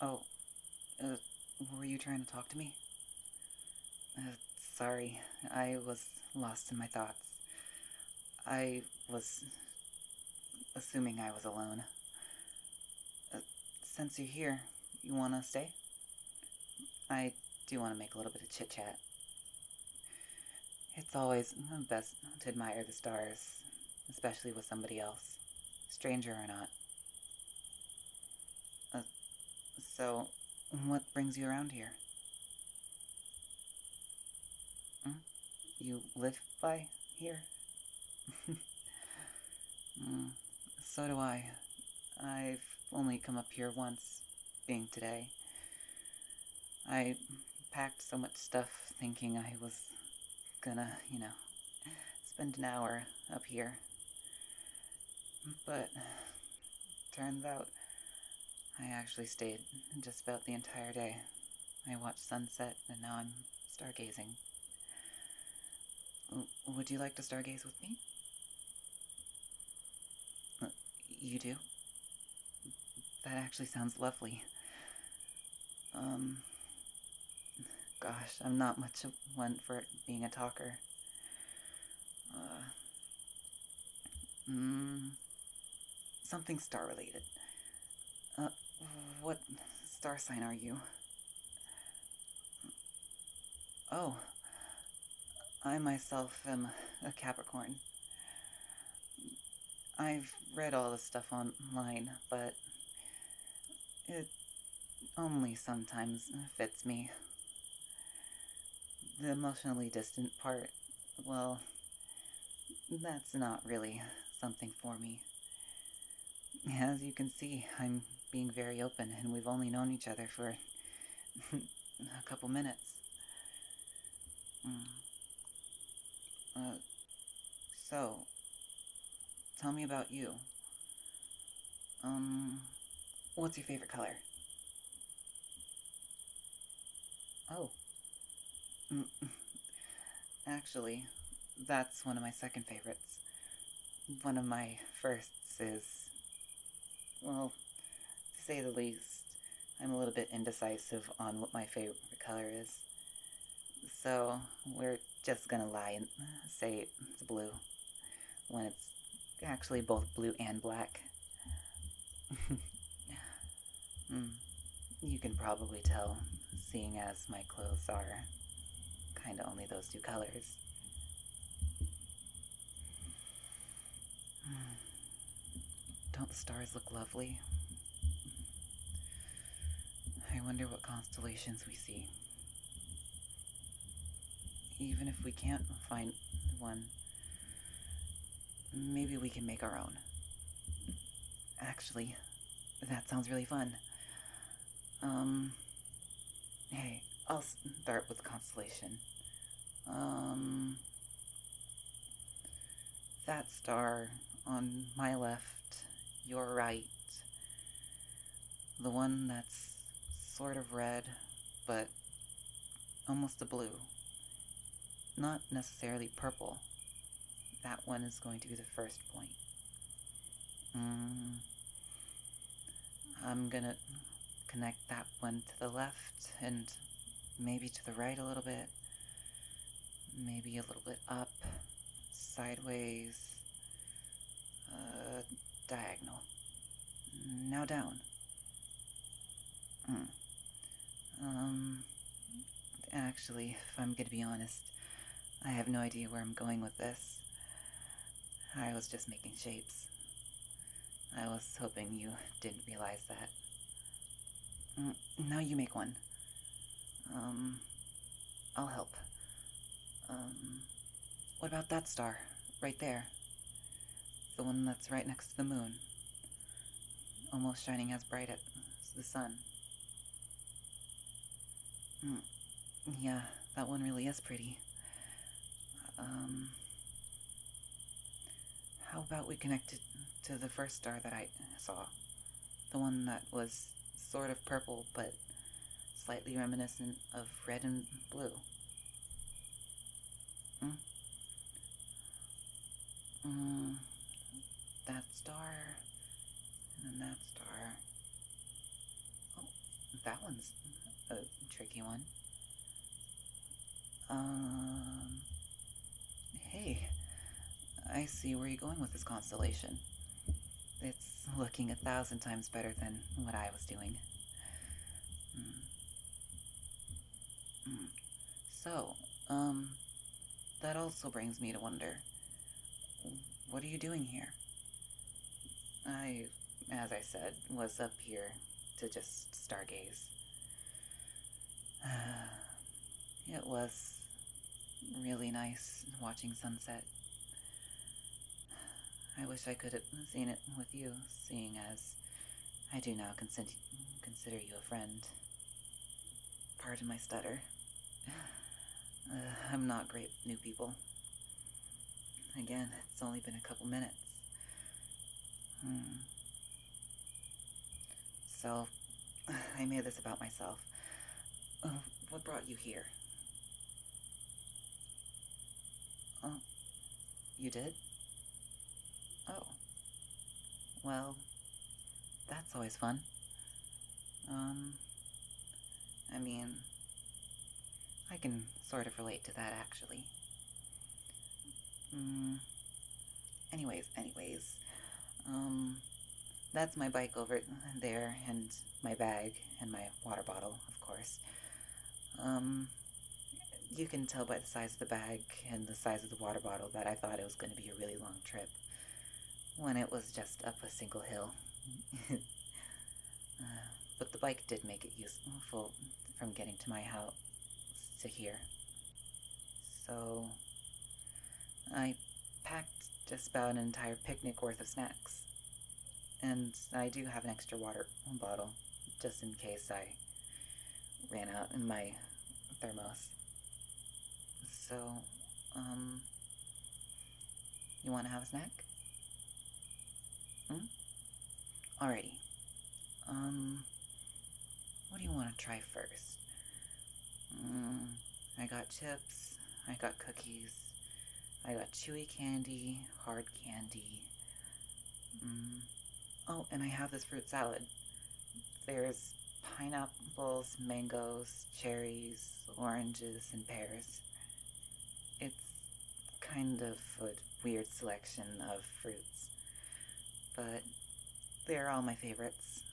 Oh, uh, were you trying to talk to me? Sorry, I was lost in my thoughts. I was assuming I was alone. Uh, since you're here, you wanna stay? I do want to make a little bit of chit-chat. It's always best to admire the stars, especially with somebody else, stranger or not. Uh, so, what brings you around here? Hmm? You live by here? Mm, so do I. I've only come up here once, being today. I packed so much stuff thinking I was gonna, spend an hour up here. But turns out I actually stayed just about the entire day. I watched sunset and now I'm stargazing. Would you like to stargaze with me? Uh, You do? That actually sounds lovely. Um, Gosh, I'm not much of one for being a talker. Uh, mm, Something star related. Uh, what star sign are you? Oh, I myself am a Capricorn. I've read all the stuff online, but it only sometimes fits me. The emotionally distant part, well, that's not really something for me. As you can see, I'm being very open, and we've only known each other for a couple minutes. Mm. Uh, so, tell me about you. Um, what's your favorite color? Oh, mm, actually, that's one of my second favorites. One of my firsts is, well, to say the least, I'm a little bit indecisive on what my favorite color is. So, we're just gonna lie and say it's blue, when it's actually both blue and black. mm, you can probably tell, seeing as my clothes are kinda only those two colors. Don't the stars look lovely? I wonder what constellations we see. Even if we can't find one, maybe we can make our own. Actually, that sounds really fun. Um, hey, I'll start with constellation. Um, that star on my left, your right, the one that's sort of red, but almost a blue. Not necessarily purple. That one is going to be the first point. Mm, I'm gonna connect that one to the left and maybe to the right a little bit. Maybe a little bit up, sideways, diagonal. Now down. Hmm. Um, Actually, if I'm gonna be honest, I have no idea where I'm going with this. I was just making shapes. I was hoping you didn't realize that. Now you make one. Um, I'll help. Um, what about that star? Right there. The one that's right next to the moon. Almost shining as bright as the sun. Mm, yeah, that one really is pretty. Um, how about we connect it to the first star that I saw? The one that was sort of purple, but slightly reminiscent of red and blue. Mm? Mm, that star, and then that star. Oh, that one's a tricky one. Um, hey, I see where you're going with this constellation. It's looking 1,000 times better than what I was doing. Mm. Mm. So, that also brings me to wonder, what are you doing here? I, as I said, was up here to just stargaze. It was really nice watching sunset. I wish I could have seen it with you, seeing as I do now consider you a friend. Pardon my stutter. I'm not great with new people. Again, it's only been a couple minutes. So, I made this about myself. What brought you here? Oh, you did? Oh, well, that's always fun. Um, I mean, I can sort of relate to that, actually. Anyways, that's my bike over there, and my bag, and my water bottle, of course. You can tell by the size of the bag and the size of the water bottle that I thought it was going to be a really long trip, when it was just up a single hill. But the bike did make it useful from getting to my house to here. So, I packed just about an entire picnic worth of snacks. And I do have an extra water bottle, just in case I ran out in my thermos. So, you want to have a snack? Alrighty. What do you want to try first? I got chips, I got cookies, I got chewy candy, hard candy. Oh, and I have this fruit salad. There's pineapples, mangoes, cherries, oranges, and pears. It's kind of a weird selection of fruits, but they're all my favorites.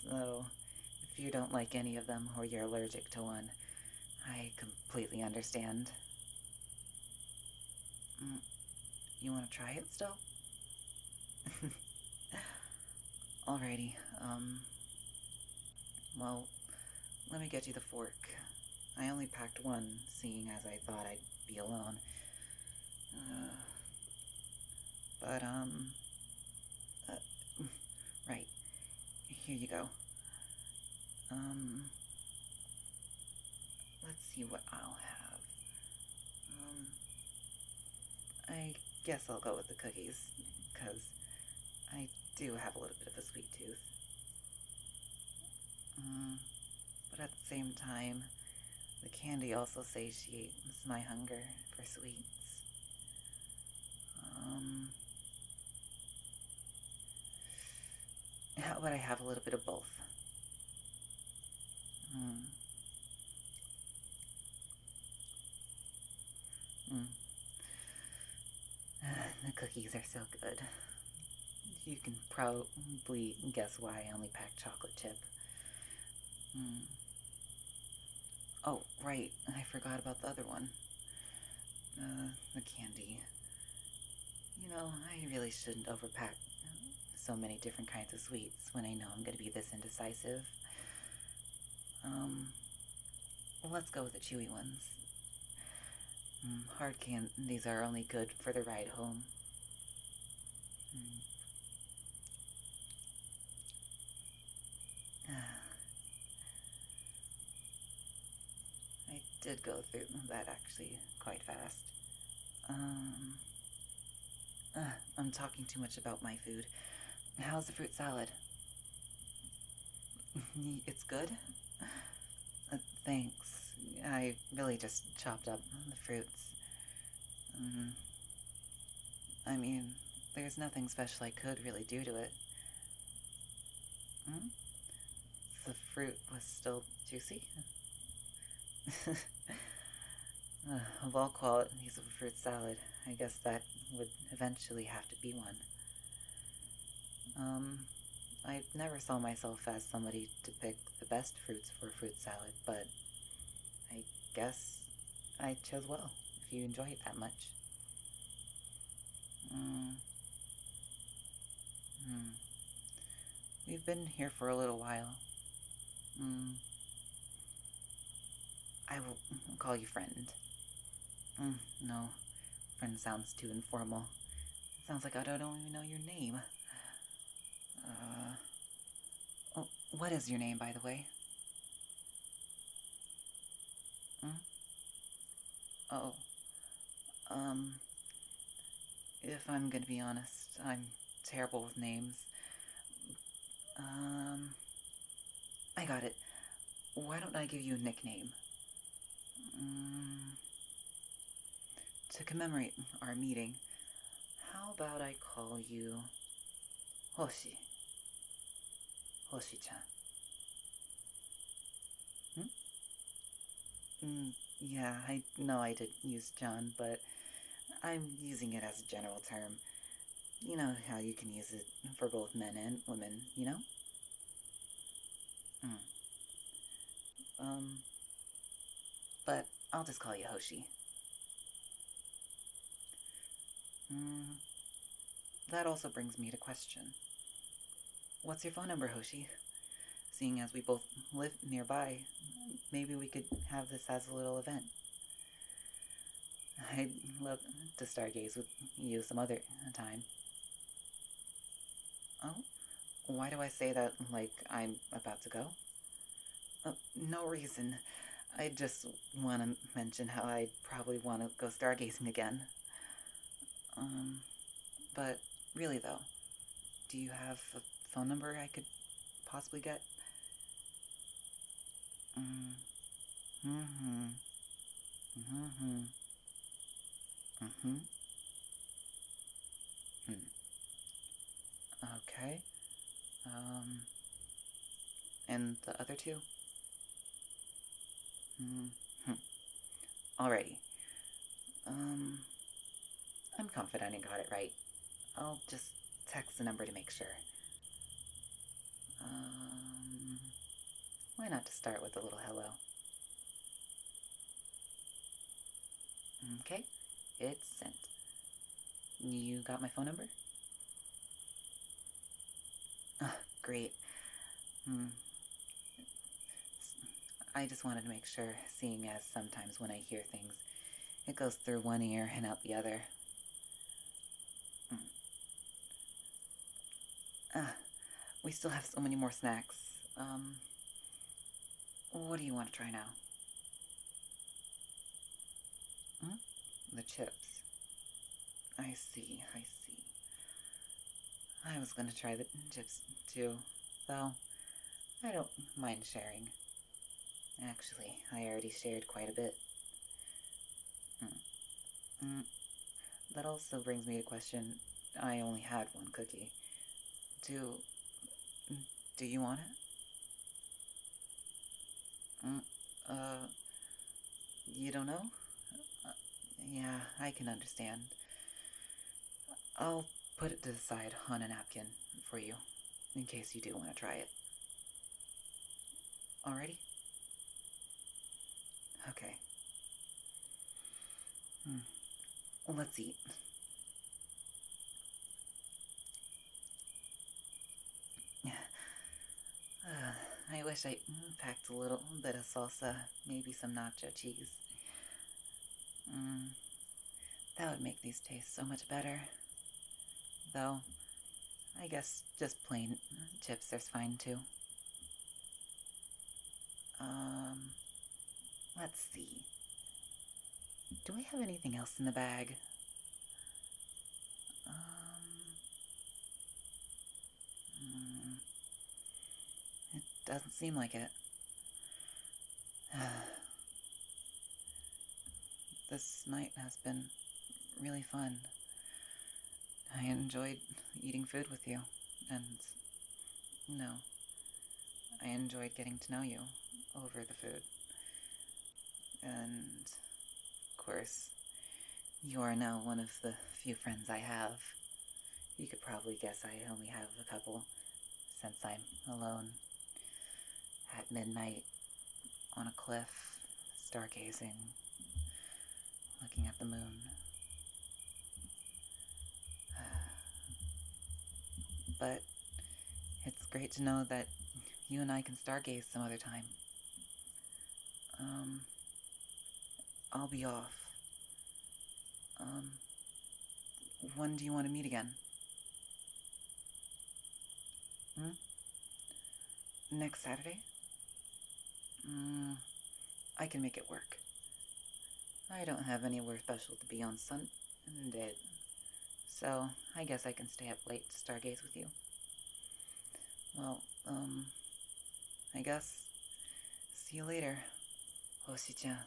So, if you don't like any of them or you're allergic to one, I completely understand. You want to try it still? Alrighty, well, let me get you the fork. I only packed one, seeing as I thought I'd be alone. But, right. Here you go. Let's see what I'll have. I guess I'll go with the cookies, because I do have a little bit of a sweet tooth. But at the same time, the candy also satiates my hunger for sweets. How about I have a little bit of both? The cookies are so good. You can probably guess why I only packed chocolate chip. Oh, right, I forgot about the other one. The candy. You know, I really shouldn't overpack so many different kinds of sweets when I know I'm going to be this indecisive. Let's go with the chewy ones. Hard candies are only good for the ride home. I did go through that actually quite fast. I'm talking too much about my food. How's the fruit salad? It's good? Thanks. I really just chopped up the fruits. I mean, there's nothing special I could really do to it. The fruit was still juicy. Of all qualities of a fruit salad, I guess that would eventually have to be one. I never saw myself as somebody to pick the best fruits for a fruit salad, but I guess I chose well, if you enjoy it that much. Mm, hmm. We've been here for a little while. Mm, I will call you friend. No, friend sounds too informal. It sounds like I don't even know your name. Uh, oh, what is your name, by the way? Mm? Oh, um, if I'm gonna be honest, I'm terrible with names. Um, I got it. Why don't I give you a nickname? Mm, to commemorate our meeting, how about I call you Hoshi? Hoshi-chan. Hmm? Yeah, I know I did use John, but I'm using it as a general term. You know how you can use it for both men and women, you know? Mm. Um, but I'll just call you Hoshi. Mm, that also brings me to question. What's your phone number, Hoshi? Seeing as we both live nearby, maybe we could have this as a little event. I'd love to stargaze with you some other time. Oh? Why do I say that like I'm about to go? No reason. I just want to mention how I'd probably want to go stargazing again. Um, but really though, do you have a phone number I could possibly get? Mm, mm-hmm, mm-hmm, mm-hmm, mm. Okay. Um, and the other two? Mm-hmm. Alrighty. Um, I'm confident I got it right. I'll just text the number to make sure. Um, why not just start with a little hello? Okay, it's sent. You got my phone number? Great. Hmm. I just wanted to make sure, seeing as sometimes when I hear things, it goes through one ear and out the other. Mm. Ah, we still have so many more snacks. What do you want to try now? Hmm? The chips. I see, I see. I was gonna try the chips too, though I don't mind sharing. Actually, I already shared quite a bit. Mm. Mm. That also brings me to question, I only had one cookie. Do do you want it? Mm, uh, you don't know? Uh, yeah, I can understand. I'll put it to the side on a napkin for you, in case you do want to try it. Alrighty? Okay. Hmm. Let's eat. I wish I packed a little bit of salsa, maybe some nacho cheese. Mm, that would make these taste so much better. Though, I guess just plain chips are fine too. Um, let's see. Do I have anything else in the bag? Um, mm, it doesn't seem like it. This night has been really fun. I enjoyed eating food with you, and no, I enjoyed getting to know you over the food. And, of course, you are now one of the few friends I have. You could probably guess I only have a couple, since I'm alone at midnight on a cliff, stargazing, looking at the moon. But it's great to know that you and I can stargaze some other time. I'll be off. When do you want to meet again? Next Saturday? I can make it work. I don't have anywhere special to be on Sunday, so I guess I can stay up late to stargaze with you. Well, I guess. See you later, Hoshi-chan.